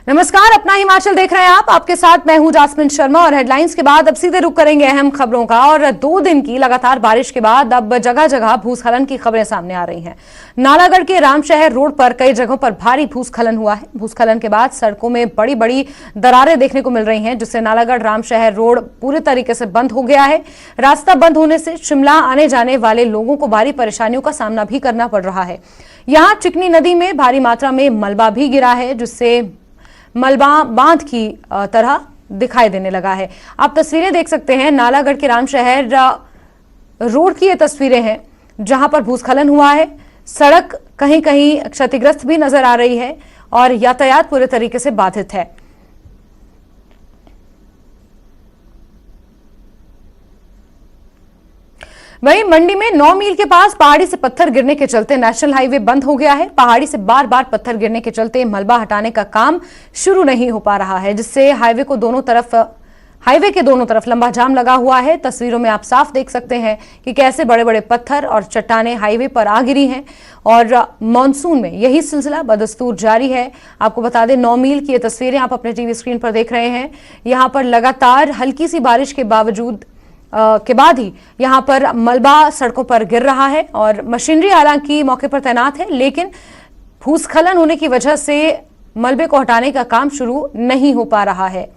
नमस्कार, अपना हिमाचल देख रहे हैं आप। आपके साथ मैं हूं जासमिन शर्मा और हेडलाइंस के बाद अब सीधे रुक करेंगे अहम खबरों का। और 2 दिन की लगातार बारिश के बाद अब जगह जगह भूस्खलन की खबरें सामने आ रही हैं। नालागढ़ के रामशहर रोड पर कई जगहों पर भारी भूस्खलन हुआ है। भूस्खलन के बाद सड़कों में बड़ी बड़ी दरारें देखने को मिल रही हैं, जिससे नालागढ़ रामशहर रोड पूरी तरीके से बंद हो गया है। रास्ता बंद होने से शिमला आने जाने वाले लोगों को भारी परेशानियों का सामना भी करना पड़ रहा है। यहाँ चिकनी नदी में भारी मात्रा में मलबा भी गिरा है, जिससे मलबा बांध की तरह दिखाई देने लगा है। आप तस्वीरें देख सकते हैं, नालागढ़ के रामशहर रोड की ये तस्वीरें हैं जहां पर भूस्खलन हुआ है। सड़क कहीं कहीं क्षतिग्रस्त भी नजर आ रही है और यातायात पूरे तरीके से बाधित है। वहीं मंडी में 9 मील के पास पहाड़ी से पत्थर गिरने के चलते नेशनल हाईवे बंद हो गया है। पहाड़ी से बार बार पत्थर गिरने के चलते मलबा हटाने का काम शुरू नहीं हो पा रहा है, जिससे हाईवे के दोनों तरफ लंबा जाम लगा हुआ है। तस्वीरों में आप साफ देख सकते हैं कि कैसे बड़े बड़े पत्थर और चट्टानें हाईवे पर आ गिरी हैं और मानसून में यही सिलसिला बदस्तूर जारी है। आपको बता दें, 9 मील की ये तस्वीरें आप अपने टीवी स्क्रीन पर देख रहे हैं। यहां पर लगातार हल्की सी बारिश के बाद ही यहां पर मलबा सड़कों पर गिर रहा है और मशीनरी हालांकि मौके पर तैनात है, लेकिन भूस्खलन होने की वजह से मलबे को हटाने का काम शुरू नहीं हो पा रहा है।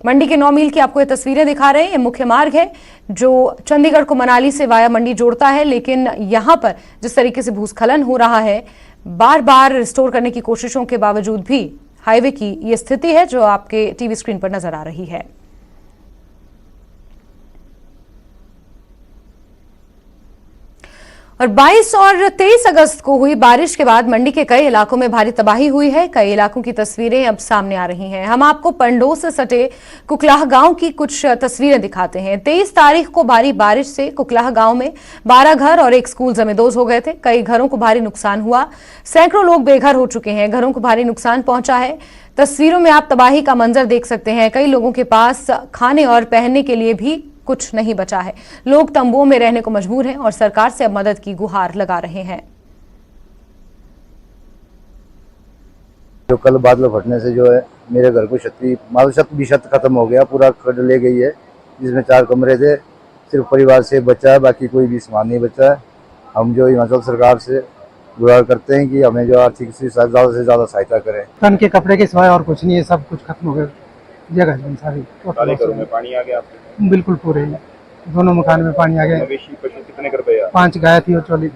मंडी के 9 मील की आपको ये तस्वीरें दिखा रहे हैं। ये मुख्य मार्ग है जो चंडीगढ़ को मनाली से वाया मंडी जोड़ता है, लेकिन यहां पर जिस तरीके से भूस्खलन हो रहा है, बार बार रिस्टोर करने की कोशिशों के बावजूद भी हाईवे की ये स्थिति है जो आपके टीवी स्क्रीन पर नजर आ रही है। और 22 और 23 अगस्त को हुई बारिश के बाद मंडी के कई इलाकों में भारी तबाही हुई है। कई इलाकों की तस्वीरें अब सामने आ रही हैं। हम आपको पंडोह से सटे कुकलाह गांव की कुछ तस्वीरें दिखाते हैं। 23 तारीख को भारी बारिश से कुकलाह गांव में 12 घर और एक स्कूल जमींदोज हो गए थे। कई घरों को भारी नुकसान हुआ। सैकड़ों लोग बेघर हो चुके हैं। घरों को भारी नुकसान पहुंचा है। तस्वीरों में आप तबाही का मंजर देख सकते हैं। कई लोगों के पास खाने और पहनने के लिए भी कुछ नहीं बचा है। लोग तंबुओं में रहने को मजबूर हैं और सरकार से अब मदद की गुहार लगा रहे हैं। जो कल बादल फटने से जो है मेरे घर को छत खत्म हो गया, पूरा खड ले गई है, जिसमें 4 कमरे थे। सिर्फ परिवार से बचा है, बाकी कोई भी सामान नहीं बचा है। हम जो हिमाचल सरकार से गुहार करते हैं कि हमें जो आर्थिक से ज्यादा सहायता करें। तन के कपड़े के सिवाय और कुछ नहीं है, सब कुछ खत्म हो गया। जगह सारी घरों में पानी आ गया आपके? बिल्कुल पूरे दोनों मकान में पानी आ गया। मवेशी पशु कितने कर पे? 5 गाय थी और 40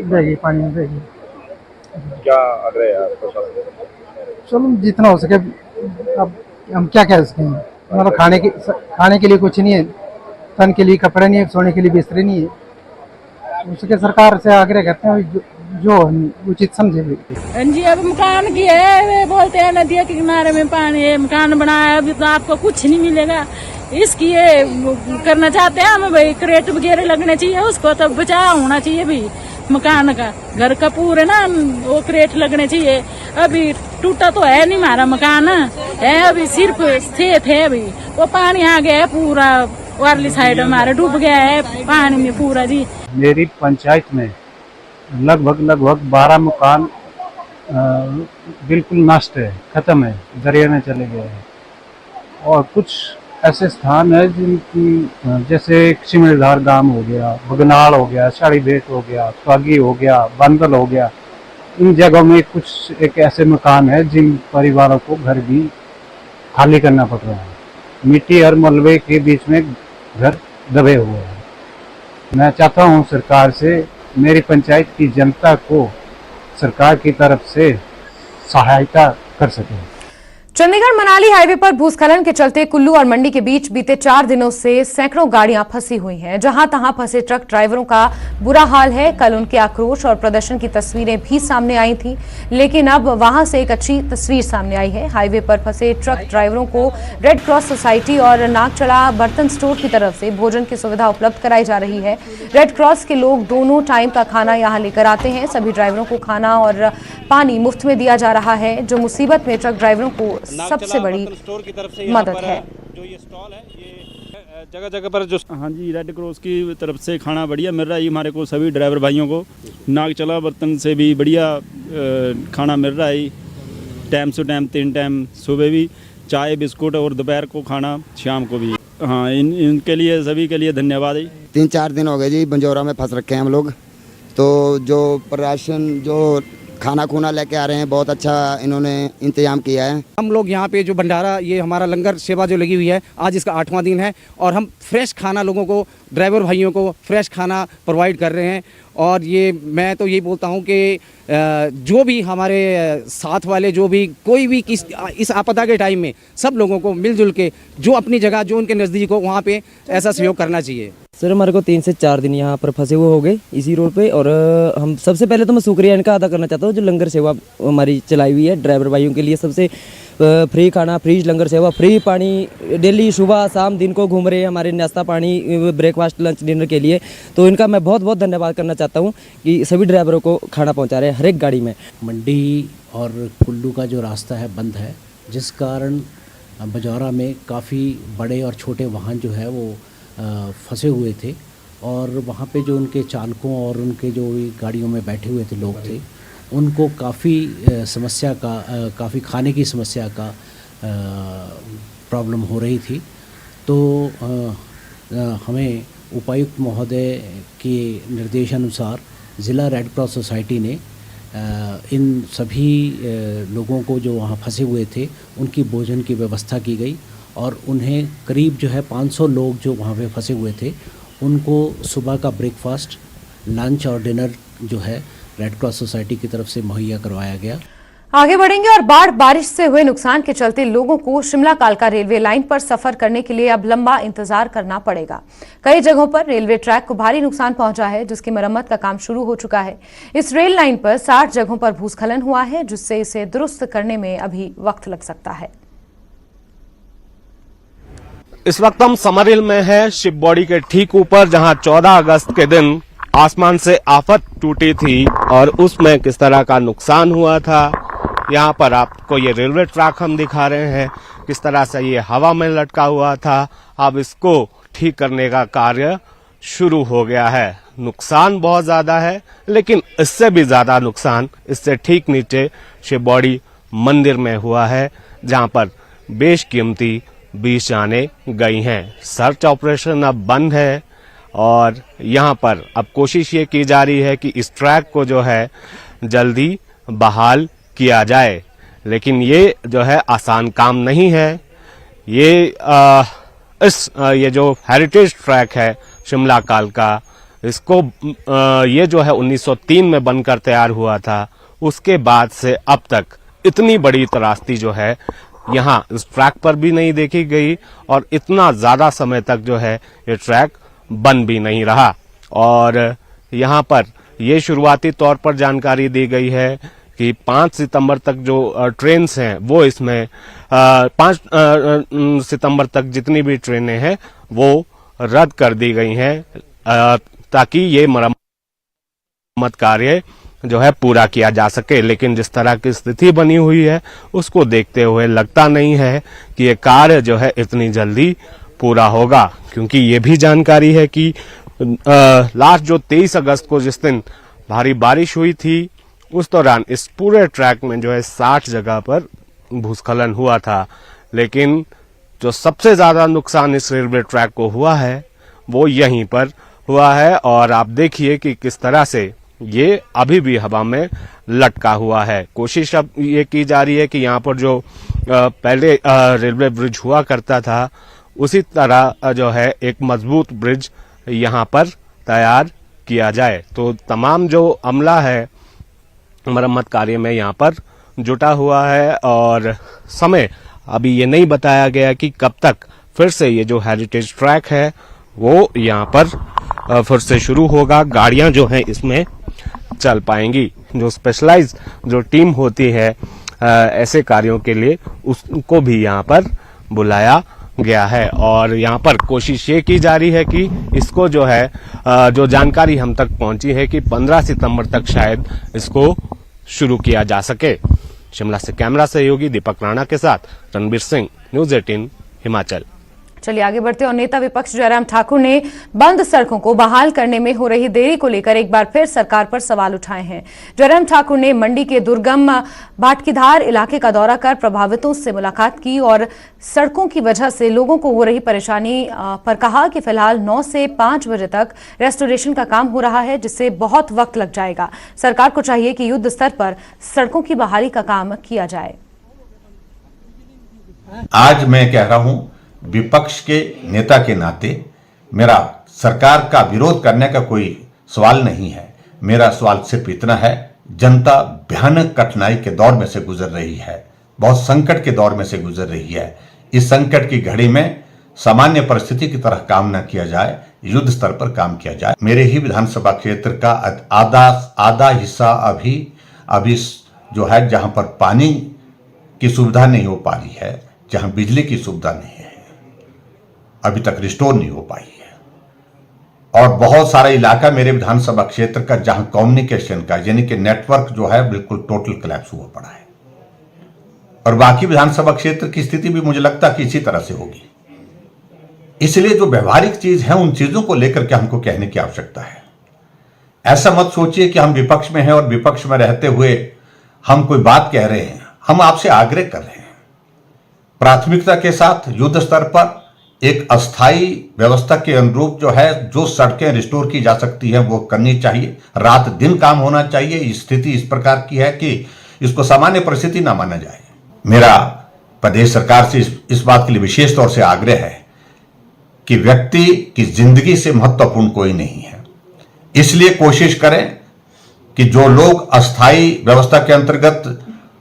बह पानी में बह गई। क्या आग्रह है आपका? चलो जितना हो सके, अब हम क्या कह सकते हैं। मतलब खाने के लिए कुछ नहीं है, तन के लिए कपड़े नहीं है, सोने के लिए बिस्तर नहीं है। उसके सरकार से आग्रह करते हैं जो उचित समझे भी। जी अब मकान की है, वे बोलते हैं नदी के किनारे में पानी है, मकान बनाया, अभी तो आपको कुछ नहीं मिलेगा। इसकी ये करना चाहते हैं हम भाई, क्रेट वगैरह लगने चाहिए, उसको तो बचाव होना चाहिए भी मकान का, घर का पूरे ना वो क्रेट लगने चाहिए। अभी टूटा तो है नहीं हमारा मकान है, अभी सिर्फ खेत है। अभी वो पानी आ गया है, पूरा वाली साइड हमारा डूब गया है पानी में पूरा। जी मेरी पंचायत में लगभग 12 मकान बिल्कुल नष्ट है, खत्म है, दरिया में चले गए हैं। और कुछ ऐसे स्थान है जिनकी, जैसे सिमलधार गांव हो गया, बगनाल हो गया, साड़ी बेट हो गया, स्वागी हो गया, बंदल हो गया, इन जगहों में कुछ एक ऐसे मकान है जिन परिवारों को घर भी खाली करना पड़ रहा है। मिट्टी और मलबे के बीच में घर दबे हुए हैं। मैं चाहता हूं सरकार से, मेरी पंचायत की जनता को सरकार की तरफ से सहायता कर सके। चंडीगढ़ मनाली हाईवे पर भूस्खलन के चलते कुल्लू और मंडी के बीच बीते 4 दिनों से सैकड़ों गाड़ियां फंसी हुई हैं। जहां तहां फंसे ट्रक ड्राइवरों का बुरा हाल है। कल उनके आक्रोश और प्रदर्शन की तस्वीरें भी सामने आई थी, लेकिन अब वहां से एक अच्छी तस्वीर सामने आई है। हाईवे पर फंसे ट्रक ड्राइवरों को रेड क्रॉस सोसाइटी और नागचड़ा बर्तन स्टोर की तरफ से भोजन की सुविधा उपलब्ध कराई जा रही है। रेड क्रॉस के लोग दोनों टाइम का खाना यहाँ लेकर आते हैं। सभी ड्राइवरों को खाना और पानी मुफ्त में दिया जा रहा है, जो मुसीबत में ट्रक ड्राइवरों को सबसे बड़ी मदद है। जो ये स्टॉल है, ये जगह जगह पर जो, हाँ जी, रेड क्रॉस की तरफ से खाना बढ़िया मिल रहा है हमारे को, सभी ड्राइवर भाइयों को। नागचला बर्तन से भी बढ़िया खाना मिल रहा है। टाइम से टाइम 3 टाइम, सुबह भी चाय बिस्कुट और दोपहर को खाना, शाम को भी। हाँ, इनके लिए सभी के लिए धन्यवाद है। 3-4 दिन हो गए जी बंजौरा में फंस रखे हैं हम लोग। तो जो प्रशासन जो खाना खूना लेके आ रहे हैं, बहुत अच्छा इन्होंने इंतजाम किया है। हम लोग यहाँ पे जो भंडारा, ये हमारा लंगर सेवा जो लगी हुई है, आज इसका 8वां दिन है और हम फ्रेश खाना लोगों को, ड्राइवर भाइयों को फ्रेश खाना प्रोवाइड कर रहे हैं। और ये मैं तो यही बोलता हूँ कि जो भी हमारे साथ वाले, जो भी कोई भी इस आपदा के टाइम में सब लोगों को मिलजुल के जो अपनी जगह, जो उनके नज़दीक हो, वहाँ पे ऐसा सहयोग करना चाहिए। सर हमारे को 3 से 4 दिन यहाँ पर फंसे हुए हो गए इसी रोड पे। और हम सबसे पहले तो मैं शुक्रिया इनका अदा करना चाहता हूँ जो लंगर सेवा हमारी चलाई हुई है। ड्राइवर भाइयों के लिए सबसे फ्री खाना, फ्री लंगर सेवा, फ्री पानी, डेली सुबह शाम दिन को घूम रहे हैं हमारे नाश्ता पानी, ब्रेकफास्ट लंच डिनर के लिए। तो इनका मैं बहुत बहुत धन्यवाद करना चाहता हूँ कि सभी ड्राइवरों को खाना पहुँचा रहे हैं हर एक गाड़ी में। मंडी और कुल्लू का जो रास्ता है बंद है, जिस कारण बजौरा में काफ़ी बड़े और छोटे वाहन जो है वो फंसे हुए थे। और वहाँ पे जो उनके चालकों और उनके जो गाड़ियों में बैठे हुए थे लोग थे, उनको काफ़ी समस्या का, काफ़ी खाने की समस्या का प्रॉब्लम हो रही थी। तो हमें उपायुक्त महोदय के निर्देशानुसार ज़िला रेड क्रॉस सोसाइटी ने इन सभी लोगों को जो वहाँ फंसे हुए थे उनकी भोजन की व्यवस्था की गई। और उन्हें करीब जो है 500 लोग जो वहाँ पे फंसे हुए थे, उनको सुबह का ब्रेकफास्ट, लंच और डिनर जो है रेड क्रॉस सोसाइटी की तरफ से मुहैया करवाया गया। आगे बढ़ेंगे और बाढ़ बारिश से हुए नुकसान के चलते लोगों को शिमला कालका रेलवे लाइन पर सफर करने के लिए अब लंबा इंतजार करना पड़ेगा। कई जगहों पर रेलवे ट्रैक को भारी नुकसान पहुंचा है, जिसकी मरम्मत का काम शुरू हो चुका है। इस रेल लाइन पर 60 जगहों पर भूस्खलन हुआ है, जिससे इसे दुरुस्त करने में अभी वक्त लग सकता है। इस वक्त हम समरहिल में हैं, शिप बॉडी के ठीक ऊपर, जहां 14 अगस्त के दिन आसमान से आफत टूटी थी और उसमें किस तरह का नुकसान हुआ था। यहाँ पर आपको ये रेलवे ट्रैक हम दिखा रहे हैं, किस तरह से ये हवा में लटका हुआ था। अब इसको ठीक करने का कार्य शुरू हो गया है। नुकसान बहुत ज्यादा है, लेकिन इससे भी ज्यादा नुकसान इससे ठीक नीचे शिप बॉडी मंदिर में हुआ है, जहाँ पर बेशकीमती 20 जाने गई हैं। सर्च ऑपरेशन अब बंद है और यहाँ पर अब कोशिश ये की जा रही है कि इस ट्रैक को जो है जल्दी बहाल किया जाए, लेकिन ये जो है आसान काम नहीं है। ये जो हेरिटेज ट्रैक है शिमला कालका, इसको ये जो है 1903 में बनकर तैयार हुआ था। उसके बाद से अब तक इतनी बड़ी त्रासदी जो है यहाँ इस ट्रैक पर भी नहीं देखी गई और इतना ज्यादा समय तक जो है ये ट्रैक बन भी नहीं रहा। और यहाँ पर ये शुरुआती तौर पर जानकारी दी गई है कि 5 सितंबर तक जो ट्रेन्स हैं वो इसमें 5 सितंबर तक जितनी भी ट्रेनें हैं वो रद्द कर दी गई हैं, ताकि ये मरम्मत कार्य जो है पूरा किया जा सके। लेकिन जिस तरह की स्थिति बनी हुई है उसको देखते हुए लगता नहीं है कि ये कार्य जो है इतनी जल्दी पूरा होगा, क्योंकि ये भी जानकारी है कि लास्ट जो 23 अगस्त को जिस दिन भारी बारिश हुई थी, उस दौरान इस पूरे ट्रैक में जो है 60 जगह पर भूस्खलन हुआ था। लेकिन जो सबसे ज्यादा नुकसान इस रेलवे ट्रैक को हुआ है वो यहीं पर हुआ है। और आप देखिए कि किस तरह से ये अभी भी हवा में लटका हुआ है। कोशिश अब ये की जा रही है कि यहाँ पर जो पहले रेलवे ब्रिज हुआ करता था, उसी तरह जो है एक मजबूत ब्रिज यहाँ पर तैयार किया जाए। तो तमाम जो अमला है मरम्मत कार्य में यहाँ पर जुटा हुआ है और समय अभी ये नहीं बताया गया कि कब तक फिर से ये जो हेरिटेज ट्रैक है वो यहाँ पर फिर से शुरू होगा, गाड़ियां जो हैं इसमें चल पाएंगी। जो स्पेशलाइज जो टीम होती है ऐसे कार्यों के लिए, उसको भी यहाँ पर बुलाया गया है। और यहाँ पर कोशिश ये की जा रही है कि इसको जो है जो जानकारी हम तक पहुंची है कि 15 सितंबर तक शायद इसको शुरू किया जा सके। शिमला से कैमरा सहयोगी दीपक राणा के साथ रणबीर सिंह, न्यूज़ 18 हिमाचल। चलिए आगे बढ़ते हैं और नेता विपक्ष जयराम ठाकुर ने बंद सड़कों को बहाल करने में हो रही देरी को लेकर एक बार फिर सरकार पर सवाल उठाए हैं। जयराम ठाकुर ने मंडी के दुर्गम भाटकीधार इलाके का दौरा कर प्रभावितों से मुलाकात की और सड़कों की वजह से लोगों को हो रही परेशानी पर कहा कि फिलहाल 9 से 5 बजे तक रेस्टोरेशन का काम हो रहा है, जिससे बहुत वक्त लग जाएगा। सरकार को चाहिए कि युद्ध स्तर पर सड़कों की बहाली का काम किया जाए। आज मैं कह रहा हूं, विपक्ष के नेता के नाते मेरा सरकार का विरोध करने का कोई सवाल नहीं है। मेरा सवाल सिर्फ इतना है, जनता भयानक कठिनाई के दौर में से गुजर रही है, बहुत संकट के दौर में से गुजर रही है। इस संकट की घड़ी में सामान्य परिस्थिति की तरह काम न किया जाए, युद्ध स्तर पर काम किया जाए। मेरे ही विधानसभा क्षेत्र का आधा हिस्सा अभी जो है, जहां पर पानी की सुविधा नहीं हो पा रही है, जहां बिजली की सुविधा नहीं है, अभी तक रिस्टोर नहीं हो पाई है। और बहुत सारा इलाका मेरे विधानसभा क्षेत्र का जहां कम्युनिकेशन का यानी कि नेटवर्क जो है बिल्कुल टोटल कोलैप्स हुआ पड़ा है। और बाकी विधानसभा क्षेत्र की स्थिति भी मुझे लगता है कि इसी तरह से होगी। इसलिए जो व्यवहारिक चीज है उन चीजों को लेकर के हमको कहने की आवश्यकता है। ऐसा मत सोचिए कि हम विपक्ष में हैं और विपक्ष में रहते हुए हम कोई बात कह रहे हैं। हम आपसे आग्रह कर रहे हैं, प्राथमिकता के साथ युद्ध स्तर पर एक अस्थायी व्यवस्था के अनुरूप जो है, जो सड़कें रिस्टोर की जा सकती हैं वो करनी चाहिए। रात दिन काम होना चाहिए। स्थिति इस प्रकार की है कि इसको सामान्य परिस्थिति ना माना जाए। मेरा प्रदेश सरकार से इस बात के लिए विशेष तौर से आग्रह है कि व्यक्ति की जिंदगी से महत्वपूर्ण कोई नहीं है। इसलिए कोशिश करें कि जो लोग अस्थायी व्यवस्था के अंतर्गत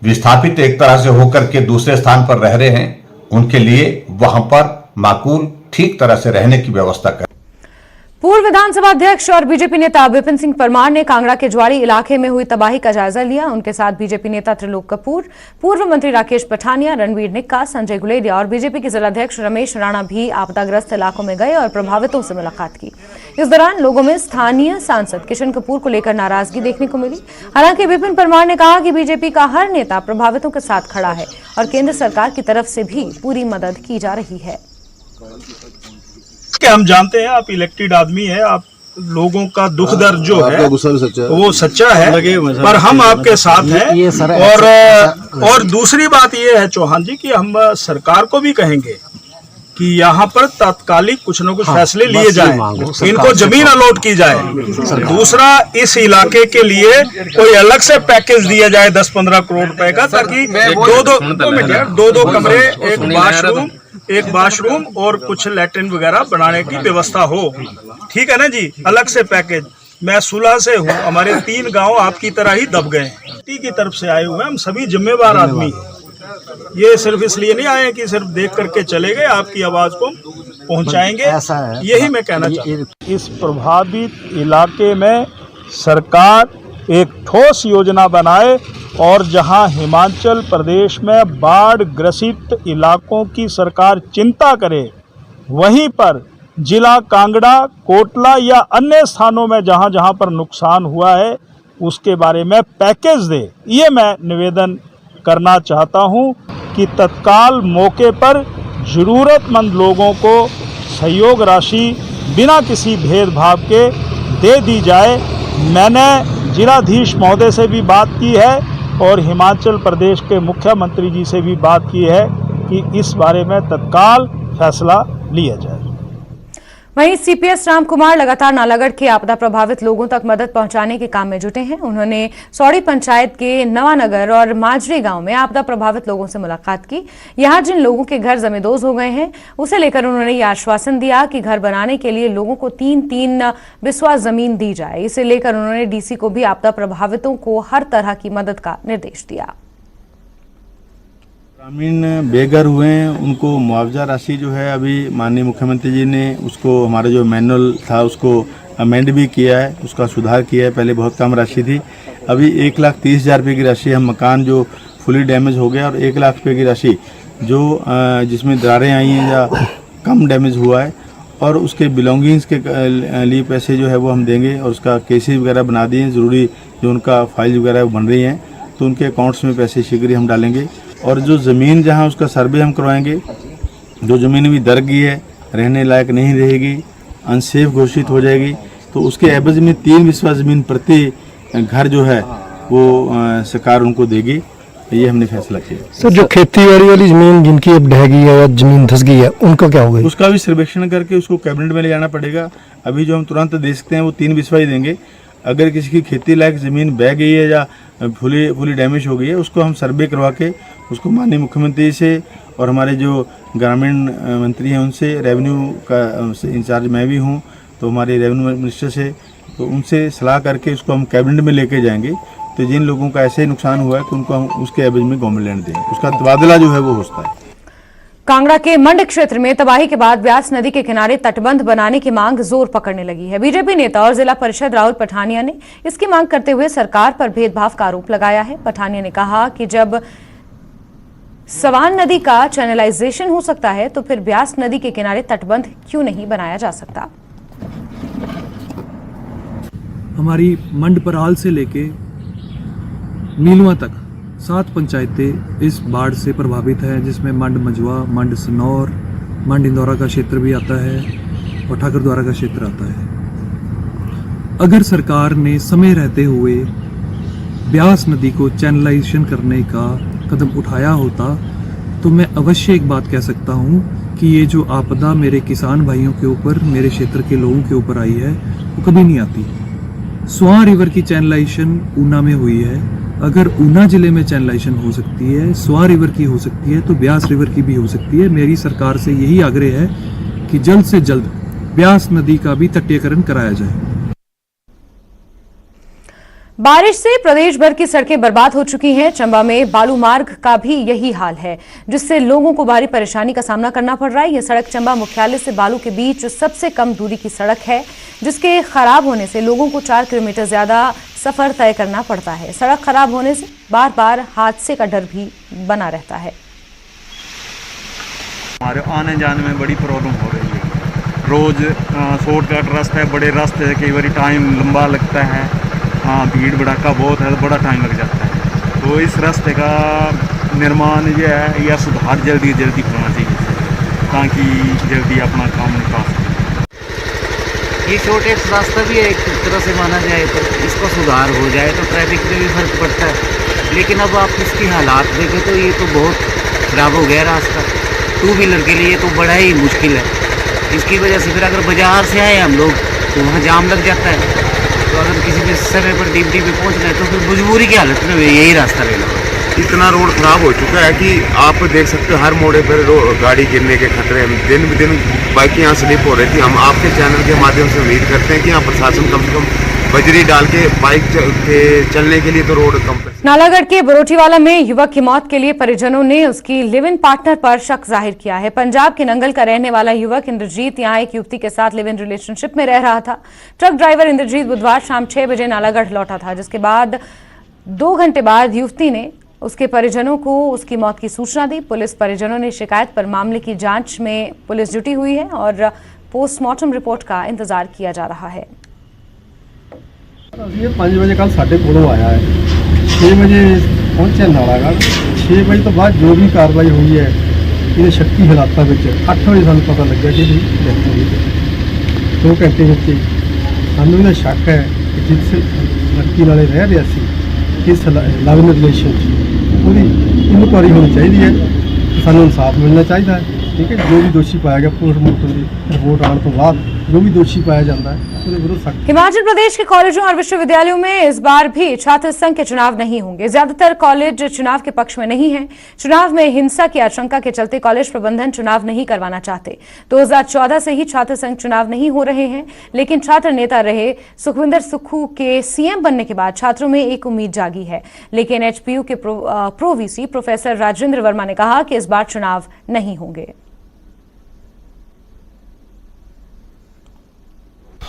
विस्थापित एक तरह से होकर के दूसरे स्थान पर रह रहे हैं, उनके लिए वहां पर माकूल ठीक तरह से रहने की व्यवस्था करें। पूर्व विधानसभा अध्यक्ष और बीजेपी नेता विपिन सिंह परमार ने कांगड़ा के ज्वारी इलाके में हुई तबाही का जायजा लिया। उनके साथ बीजेपी नेता त्रिलोक कपूर, पूर्व मंत्री राकेश पठानिया, रणवीर निक्का, संजय गुलेरिया और बीजेपी के जिलाध्यक्ष रमेश राणा भी आपदाग्रस्त इलाकों में गए और प्रभावितों से मुलाकात की। इस दौरान लोगों में स्थानीय सांसद किशन कपूर को लेकर नाराजगी देखने को मिली। हालांकि विपिन परमार ने कहा कि बीजेपी का हर नेता प्रभावितों के साथ खड़ा है और केंद्र सरकार की तरफ से भी पूरी मदद की जा रही है। हम जानते हैं आप इलेक्टेड आदमी है, आप लोगों का दुख दर्द जो है वो सच्चा है, पर हम आपके साथ हैं। और दूसरी बात ये है चौहान जी कि हम सरकार को भी कहेंगे कि यहाँ पर तात्कालिक कुछ न कुछ फैसले लिए जाएं, इनको जमीन अलॉट की जाए। दूसरा, इस इलाके के लिए कोई अलग से पैकेज दिया जाए 10-15 करोड़ रुपए का, ताकि दो कमरे, एक बाथरूम और कुछ लैट्रिन वगैरह बनाने की व्यवस्था हो। ठीक है ना जी, अलग से पैकेज। मैं सुलह से हूँ, हमारे 3 गांव आपकी तरह ही दब गए हैं। पार्टी की तरफ से आए हुए हम सभी जिम्मेवार आदमी हैं। ये सिर्फ इसलिए नहीं आए कि सिर्फ देख करके चले गए, आपकी आवाज को पहुंचाएंगे, यही मैं कहना चाहता हूँ। इस प्रभावित इलाके में सरकार एक ठोस योजना बनाए और जहां हिमाचल प्रदेश में बाढ़ ग्रसित इलाकों की सरकार चिंता करे, वहीं पर जिला कांगड़ा, कोटला या अन्य स्थानों में जहां जहां पर नुकसान हुआ है उसके बारे में पैकेज दे। ये मैं निवेदन करना चाहता हूं कि तत्काल मौके पर ज़रूरतमंद लोगों को सहयोग राशि बिना किसी भेदभाव के दे दी जाए। मैंने जिलाधीश महोदय से भी बात की है और हिमाचल प्रदेश के मुख्यमंत्री जी से भी बात की है कि इस बारे में तत्काल फैसला लिया जाए। वहीं सीपीएस रामकुमार लगातार नालागढ़ के आपदा प्रभावित लोगों तक मदद पहुंचाने के काम में जुटे हैं। उन्होंने सौड़ी पंचायत के नवानगर और माजरी गांव में आपदा प्रभावित लोगों से मुलाकात की। यहां जिन लोगों के घर जमींदोज हो गए हैं उसे लेकर उन्होंने ये आश्वासन दिया कि घर बनाने के लिए लोगों को 3-3 बिस्वा जमीन दी जाए। इसे लेकर उन्होंने डीसी को भी आपदा प्रभावितों को हर तरह की मदद का निर्देश दिया। ग्रामीण बेघर हुए हैं, उनको मुआवजा राशि जो है अभी माननीय मुख्यमंत्री जी ने उसको, हमारा जो मैनुअल था उसको अमेंड भी किया है, उसका सुधार किया है। पहले बहुत कम राशि थी, अभी 1,30,000 रुपये की राशि हम मकान जो फुली डैमेज हो गया और 1 लाख रुपये की राशि जो जिसमें दरारें आई हैं या कम डैमेज हुआ है और उसके बिलोंगिंग्स के लिए पैसे जो है वो हम देंगे और उसका केसेस वगैरह बना दिए हैं। ज़रूरी जो उनका फाइल वगैरह बन रही हैं तो उनके अकाउंट्स में पैसे शीघ्र ही हम डालेंगे। और जो ज़मीन जहां उसका सर्वे हम करवाएंगे जो ज़मीन भी दर गई है, रहने लायक नहीं रहेगी, अनसेफ घोषित हो जाएगी, तो उसके एवज में 3 बिस्वा ज़मीन प्रति घर जो है वो सरकार उनको देगी। ये हमने फैसला किया। सर, जो खेती बाड़ी वाली जमीन जिनकी अब ढह गई है या जमीन धंस गई है, उनका क्या होगा? उसका भी सर्वेक्षण करके उसको कैबिनेट में ले जाना पड़ेगा। अभी जो हम तुरंत दे सकते हैं वो 3 बिस्वा ही देंगे। अगर किसी की खेती लायक ज़मीन बह गई है या फुली डैमेज हो गई है, उसको हम सर्वे करवा के उसको माननीय मुख्यमंत्री से और हमारे जो ग्रामीण मंत्री हैं उनसे, रेवेन्यू का इंचार्ज मैं भी हूँ, तो हमारे रेवेन्यू मिनिस्टर से, तो उनसे सलाह करके उसको हम कैबिनेट में लेके जाएंगे। तो जिन लोगों का ऐसे नुकसान हुआ है तो उनको हम उसके एवज में गवर्नमेंट लैंड देंगे, उसका तबादला जो है वो होता है। कांगड़ा के मंड क्षेत्र में तबाही के बाद ब्यास नदी के किनारे तटबंध बनाने की मांग जोर पकड़ने लगी है। बीजेपी नेता और जिला परिषद राहुल पठानिया ने इसकी मांग करते हुए सरकार पर भेदभाव का आरोप लगाया है। पठानिया ने कहा कि जब सवान नदी का चैनलाइजेशन हो सकता है तो फिर ब्यास नदी के किनारे तटबंध क्यों नहीं बनाया जा सकता। हमारी मंड पराल से लेके नीलुआ तक 7 पंचायतें इस बाढ़ से प्रभावित हैं, जिसमें मंड मजवा, मंड सनौर, मंड इंदौरा का क्षेत्र भी आता है और ठाकुरद्वारा का क्षेत्र आता है। अगर सरकार ने समय रहते हुए ब्यास नदी को चैनलाइजेशन करने का कदम उठाया होता तो मैं अवश्य एक बात कह सकता हूँ कि ये जो आपदा मेरे किसान भाइयों के ऊपर, मेरे क्षेत्र के लोगों के ऊपर आई है, वो कभी नहीं आती। स्वां रिवर की चैनलाइजेशन ऊना में हुई है। अगर ऊना जिले में चैनलाइजेशन हो सकती है, स्वां रिवर की हो सकती है, तो ब्यास रिवर की भी हो सकती है। मेरी सरकार से यही आग्रह है कि जल्द से जल्द ब्यास नदी का भी तटीयकरण कराया जाए। बारिश से प्रदेश भर की सड़कें बर्बाद हो चुकी हैं। चंबा में बालू मार्ग का भी यही हाल है, जिससे लोगों को भारी परेशानी का सामना करना पड़ रहा है। यह सड़क चंबा मुख्यालय से बालू के बीच सबसे कम दूरी की सड़क है, जिसके खराब होने से लोगों को 4 किलोमीटर ज्यादा सफर तय करना पड़ता है। सड़क खराब होने से बार बार हादसे का डर भी बना रहता है। हमारे आने जाने में बड़ी प्रॉब्लम हो रही है। रोज शॉर्टकट रास्ता है, बड़े रास्ते है, कई बार टाइम लंबा लगता है। हाँ, भीड़ भड़ाका बहुत है, बड़ा टाइम लग जाता है। तो इस रास्ते का निर्माण जो है या सुधार जल्दी जल्दी होना चाहिए, ताकि जल्दी अपना काम निकाल सकें। ये शॉर्टेज रास्ता भी है एक तरह से माना जाए तो, इसका सुधार हो जाए तो ट्रैफिक में भी फर्क पड़ता है। लेकिन अब आप इसकी हालात देखें तो ये तो बहुत खराब हो गया रास्ता। 2 व्हीलर के लिए तो बड़ा ही मुश्किल है। इसकी वजह से फिर अगर बाजार से आए हम लोग तो वहाँ जाम लग जाता है। तो अगर किसी के समय पर ड्यूटी पे पहुँचना है तो फिर मजबूरी की हालत में यही रास्ता लेना होगा। इतना रोड खराब हो चुका है कि आप देख सकते हो हर मोड़े पर गाड़ी गिरने के खतरे हैं। दिन ब दिन बाइक यहाँ स्लिप हो रही थी। हम आपके चैनल के माध्यम से उम्मीद करते हैं कि यहाँ प्रशासन कम से कम बजरी डाल के बाइक के चलने के लिए तो रोड कम। नालागढ़ के बरोटीवाला में युवक की मौत के लिए परिजनों ने उसकी लिव इन पार्टनर पर शक जाहिर किया है। पंजाब के नंगल का रहने वाला युवक इंद्रजीत यहां एक युवती के साथ लिव इन रिलेशनशिप में रह रहा था। ट्रक ड्राइवर इंद्रजीत बुधवार शाम 6 बजे नालागढ़ लौटा था, जिसके बाद 2 घंटे बाद युवती ने उसके परिजनों को उसकी मौत की सूचना दी। पुलिस परिजनों ने शिकायत पर मामले की जांच में पुलिस जुटी हुई है और पोस्टमार्टम रिपोर्ट का इंतजार किया जा रहा है। ये 5 बजे कल साढ़े कोलों आया है, 6 बजे पहुंचे नालागढ़। 6 बजे तो बाद जो भी कार्रवाई हुई है ये शक्ति हालात में 8 बजे सानू पता लगा कि डेथ हुई है। 2 घंटे में सानू इन्हें शक है कि जिस लड़की नाले रह रहा सी इस लव इन रिलेशन इनकुआरी होनी चाहिए है। सानू इंसाफ मिलना चाहिए है। ठीक है, जो भी दोषी पाया गया पोस्टमार्टम की रिपोर्ट आने तो बाद जो भी दोषी पाया जाता है उसके विरुद्ध सख्त। हिमाचल प्रदेश के कॉलेजों और विश्वविद्यालयों में इस बार भी छात्र संघ के चुनाव नहीं होंगे। ज्यादातर कॉलेज चुनाव के पक्ष में नहीं हैं। चुनाव में हिंसा की आशंका के चलते कॉलेज प्रबंधन चुनाव नहीं करवाना चाहते। 2014 से ही छात्र संघ चुनाव नहीं हो रहे हैं, लेकिन छात्र नेता रहे सुखविंदर सुक्खू के सीएम बनने के बाद छात्रों में एक उम्मीद जागी है। लेकिन एचपीयू के pro VC professor Rajendra Verma ने कहा कि इस बार चुनाव नहीं होंगे।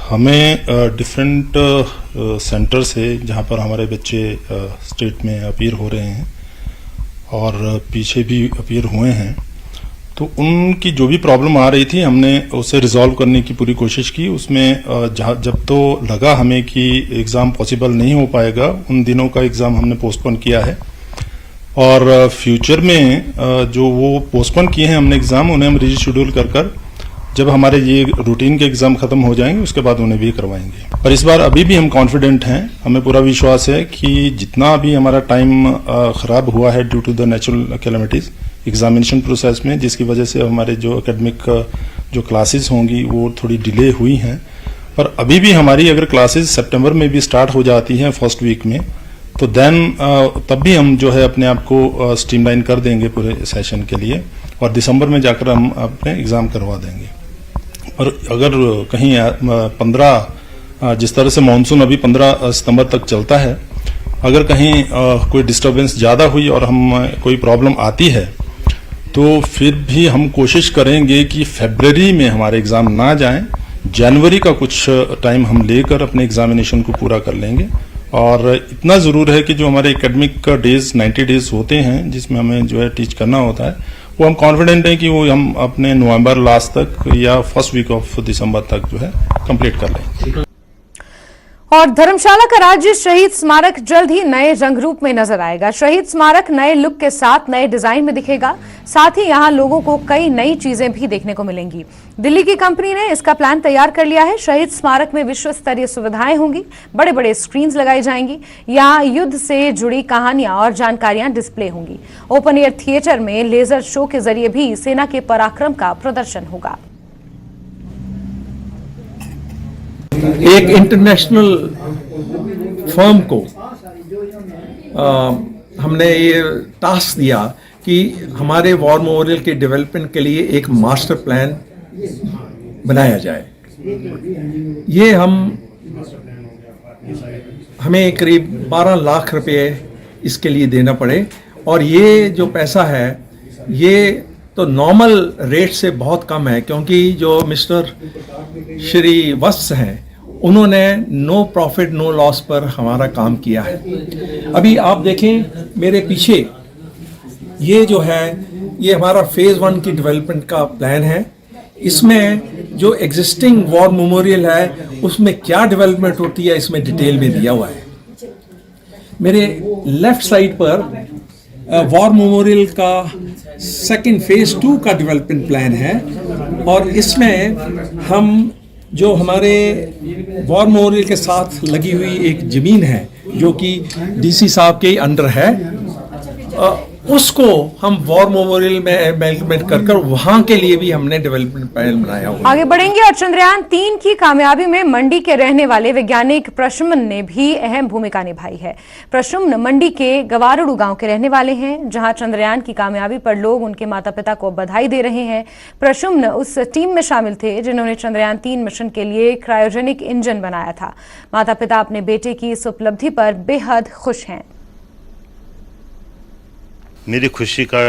हमें डिफरेंट सेंटर से जहां पर हमारे बच्चे स्टेट में अपीयर हो रहे हैं और पीछे भी अपीयर हुए हैं, तो उनकी जो भी प्रॉब्लम आ रही थी हमने उसे रिजॉल्व करने की पूरी कोशिश की। उसमें जब तो लगा हमें कि एग्ज़ाम पॉसिबल नहीं हो पाएगा, उन दिनों का एग्ज़ाम हमने पोस्टपोन किया है और फ्यूचर में जो वो पोस्टपोन किए हैं हमने एग्ज़ाम, उन्हें हम रीशेड्यूल कर जब हमारे ये रूटीन के एग्ज़ाम ख़त्म हो जाएंगे उसके बाद उन्हें भी करवाएंगे। पर इस बार अभी भी हम कॉन्फिडेंट हैं, हमें पूरा विश्वास है कि जितना भी हमारा टाइम ख़राब हुआ है due to the natural calamities examination process में, जिसकी वजह से हमारे जो एकेडमिक जो क्लासेस होंगी वो थोड़ी डिले हुई हैं, पर अभी भी हमारी अगर क्लासेस सितंबर में भी स्टार्ट हो जाती हैं फर्स्ट वीक में, तो देन तब भी हम जो है अपने आप को स्ट्रीमलाइन कर देंगे पूरे सेशन के लिए, और दिसंबर में जाकर हम अपने एग्ज़ाम करवा देंगे। और अगर कहीं 15 जिस तरह से मानसून अभी 15 सितंबर तक चलता है, अगर कहीं कोई डिस्टरबेंस ज़्यादा हुई और हम कोई प्रॉब्लम आती है तो फिर भी हम कोशिश करेंगे कि फरवरी में हमारे एग्ज़ाम ना जाएं, जनवरी का कुछ टाइम हम लेकर अपने एग्जामिनेशन को पूरा कर लेंगे। और इतना ज़रूर है कि जो हमारे एकेडमिक डेज 90 डेज होते हैं जिसमें हमें जो है टीच करना होता है, वो हम कॉन्फिडेंट हैं कि वो हम अपने नवंबर लास्ट तक या फर्स्ट वीक ऑफ दिसंबर तक जो है कंप्लीट कर लेंगे। और धर्मशाला का राज्य शहीद स्मारक जल्द ही नए रंग रूप में नजर आएगा। शहीद स्मारक नए लुक के साथ नए डिजाइन में दिखेगा, साथ ही यहां लोगों को कई नई चीजें भी देखने को मिलेंगी। दिल्ली की कंपनी ने इसका प्लान तैयार कर लिया है। शहीद स्मारक में विश्व स्तरीय सुविधाएं होंगी, बड़े बड़े स्क्रीन्स लगाई जाएंगी, यहां युद्ध से जुड़ी कहानियां और जानकारियां डिस्प्ले होंगी। ओपन एयर थिएटर में लेजर शो के जरिए भी सेना के पराक्रम का प्रदर्शन होगा। एक इंटरनेशनल फर्म को हमने ये टास्क दिया कि हमारे वॉर मेमोरियल के डेवलपमेंट के लिए एक मास्टर प्लान बनाया जाए। ये हमें करीब 12 लाख रुपए इसके लिए देना पड़े, और ये जो पैसा है ये तो नॉर्मल रेट से बहुत कम है, क्योंकि जो मिस्टर श्री वत्स हैं उन्होंने नो प्रॉफिट नो लॉस पर हमारा काम किया है। अभी आप देखें मेरे पीछे ये जो है ये हमारा फेज 1 की डेवलपमेंट का प्लान है। इसमें जो एग्जिस्टिंग वॉर मेमोरियल है उसमें क्या डेवलपमेंट होती है इसमें डिटेल में दिया हुआ है। मेरे लेफ्ट साइड पर वॉर मेमोरियल का सेकंड फेज 2 का डेवलपमेंट प्लान है, और इसमें हम जो हमारे वॉर मेमोरियल के साथ लगी हुई एक ज़मीन है जो कि डीसी साहब के अंडर है, उसको हम वॉर मेमोरियल में अमेंडमेंट कर वहां के लिए भी हमने डेवलपमेंट प्लान बनाया हुआ। आगे बढ़ेंगे और चंद्रयान 3 की कामयाबी में मंडी के रहने वाले वैज्ञानिक प्रशुम्न ने भी अहम भूमिका निभाई है। प्रशुम्न मंडी के गवारुड़ू गांव के रहने वाले हैं, जहां चंद्रयान की कामयाबी पर लोग उनके माता पिता को बधाई दे रहे हैं। प्रशुम्न उस टीम में शामिल थे जिन्होंने चंद्रयान 3 मिशन के लिए क्रायोजेनिक इंजन बनाया था। माता पिता अपने बेटे की इस उपलब्धि पर बेहद खुश हैं। मेरी खुशी का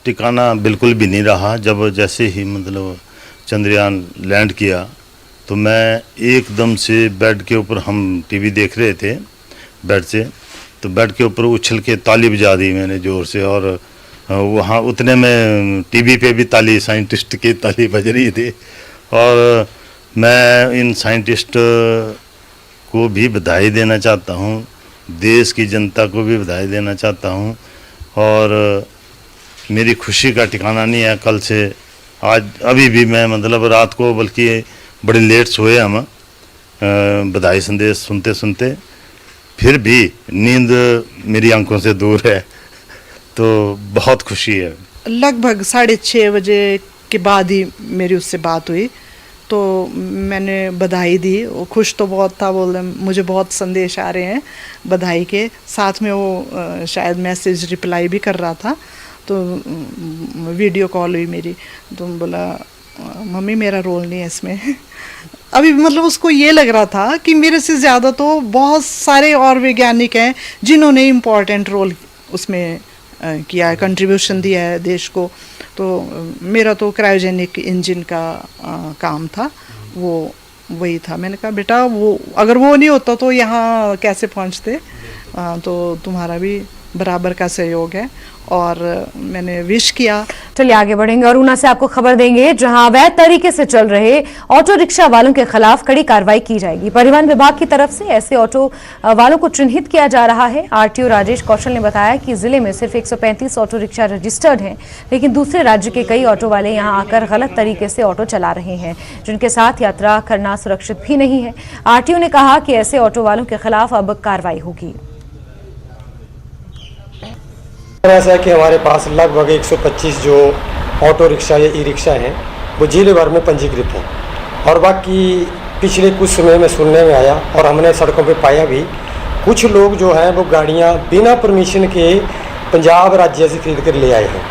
ठिकाना बिल्कुल भी नहीं रहा। जब जैसे ही मतलब चंद्रयान लैंड किया तो मैं एकदम से बेड के ऊपर, हम टीवी देख रहे थे बेड से, तो बेड के ऊपर उछल के ताली बजा दी मैंने ज़ोर से, और वहाँ उतने में टीवी पे भी ताली, साइंटिस्ट की ताली बज रही थी। और मैं इन साइंटिस्ट को भी बधाई देना चाहता हूँ, देश की जनता को भी बधाई देना चाहता हूँ, और मेरी खुशी का ठिकाना नहीं है। कल से आज अभी भी मैं मतलब रात को बल्कि बड़े लेट सोए हम बधाई संदेश सुनते सुनते, फिर भी नींद मेरी आंखों से दूर है, तो बहुत खुशी है। लगभग 6:30 बजे के बाद ही मेरी उससे बात हुई, तो मैंने बधाई दी। वो खुश तो बहुत था, बोल मुझे बहुत संदेश आ रहे हैं बधाई के साथ में। वो शायद मैसेज रिप्लाई भी कर रहा था, तो वीडियो कॉल हुई मेरी, तो बोला मम्मी मेरा रोल नहीं है इसमें। अभी मतलब उसको ये लग रहा था कि मेरे से ज़्यादा तो बहुत सारे और वैज्ञानिक हैं जिन्होंने इम्पोर्टेंट रोल उसमें किया है, कंट्रीब्यूशन दिया है देश को। तो मेरा तो क्रायोजेनिक इंजन का काम था, वो वही था। मैंने कहा बेटा वो अगर वो नहीं होता तो यहाँ कैसे पहुँचते, तो तुम्हारा भी बराबर का सहयोग है और मैंने विश किया। चलिए आगे बढ़ेंगे और ऊना से आपको खबर देंगे, जहां अवैध तरीके से चल रहे ऑटो रिक्शा वालों के खिलाफ कड़ी कार्रवाई की जाएगी। परिवहन विभाग की तरफ से ऐसे ऑटो वालों को चिन्हित किया जा रहा है। आरटीओ राजेश कौशल ने बताया कि जिले में सिर्फ 135 ऑटो रिक्शा रजिस्टर्ड हैं, लेकिन दूसरे राज्य के कई ऑटो वाले यहां आकर गलत तरीके से ऑटो चला रहे हैं, जिनके साथ यात्रा करना सुरक्षित भी नहीं है। आरटीओ ने कहा कि ऐसे ऑटो वालों के खिलाफ अब कार्रवाई होगी। ऐसा है कि हमारे पास लगभग 125 जो ऑटो रिक्शा या ई रिक्शा हैं वो जिले भर में पंजीकृत हैं और बाकी पिछले कुछ समय में सुनने में आया और हमने सड़कों पे पाया भी, कुछ लोग जो हैं वो गाड़ियां बिना परमिशन के पंजाब राज्य से खरीद कर ले आए हैं।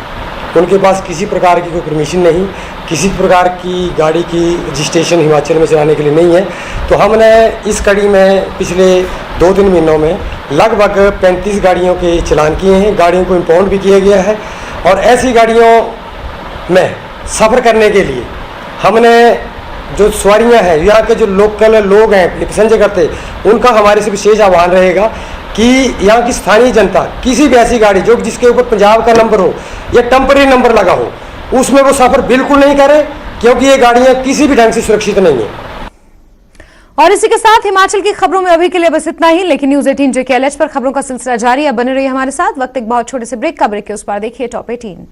उनके पास किसी प्रकार की कोई परमिशन नहीं, किसी प्रकार की गाड़ी की रजिस्ट्रेशन हिमाचल में चलाने के लिए नहीं है। तो हमने इस कड़ी में पिछले 2-3 महीनों में लगभग 35 गाड़ियों के चालान किए हैं। गाड़ियों को इम्पाउंड भी किया गया है और ऐसी गाड़ियों में सफ़र करने के लिए हमने जो सवारियां हैं, यहाँ के जो लोकल लोग हैं पैसेंजर करते, उनका हमारे से विशेष आह्वान रहेगा कि यहाँ की स्थानीय जनता किसी भी ऐसी गाड़ी जो जिसके ऊपर पंजाब का नंबर हो या टेम्पररी नंबर लगा हो, उसमें वो सफ़र बिल्कुल नहीं करे, क्योंकि ये गाड़ियाँ किसी भी ढंग से सुरक्षित नहीं है। और इसी के साथ हिमाचल की खबरों में अभी के लिए बस इतना ही, लेकिन न्यूज़ 18 JKLH पर खबरों का सिलसिला जारी है। बने रहिए हमारे साथ। वक्त एक बहुत छोटे से ब्रेक का, ब्रेक के उस पार देखिए टॉप 18।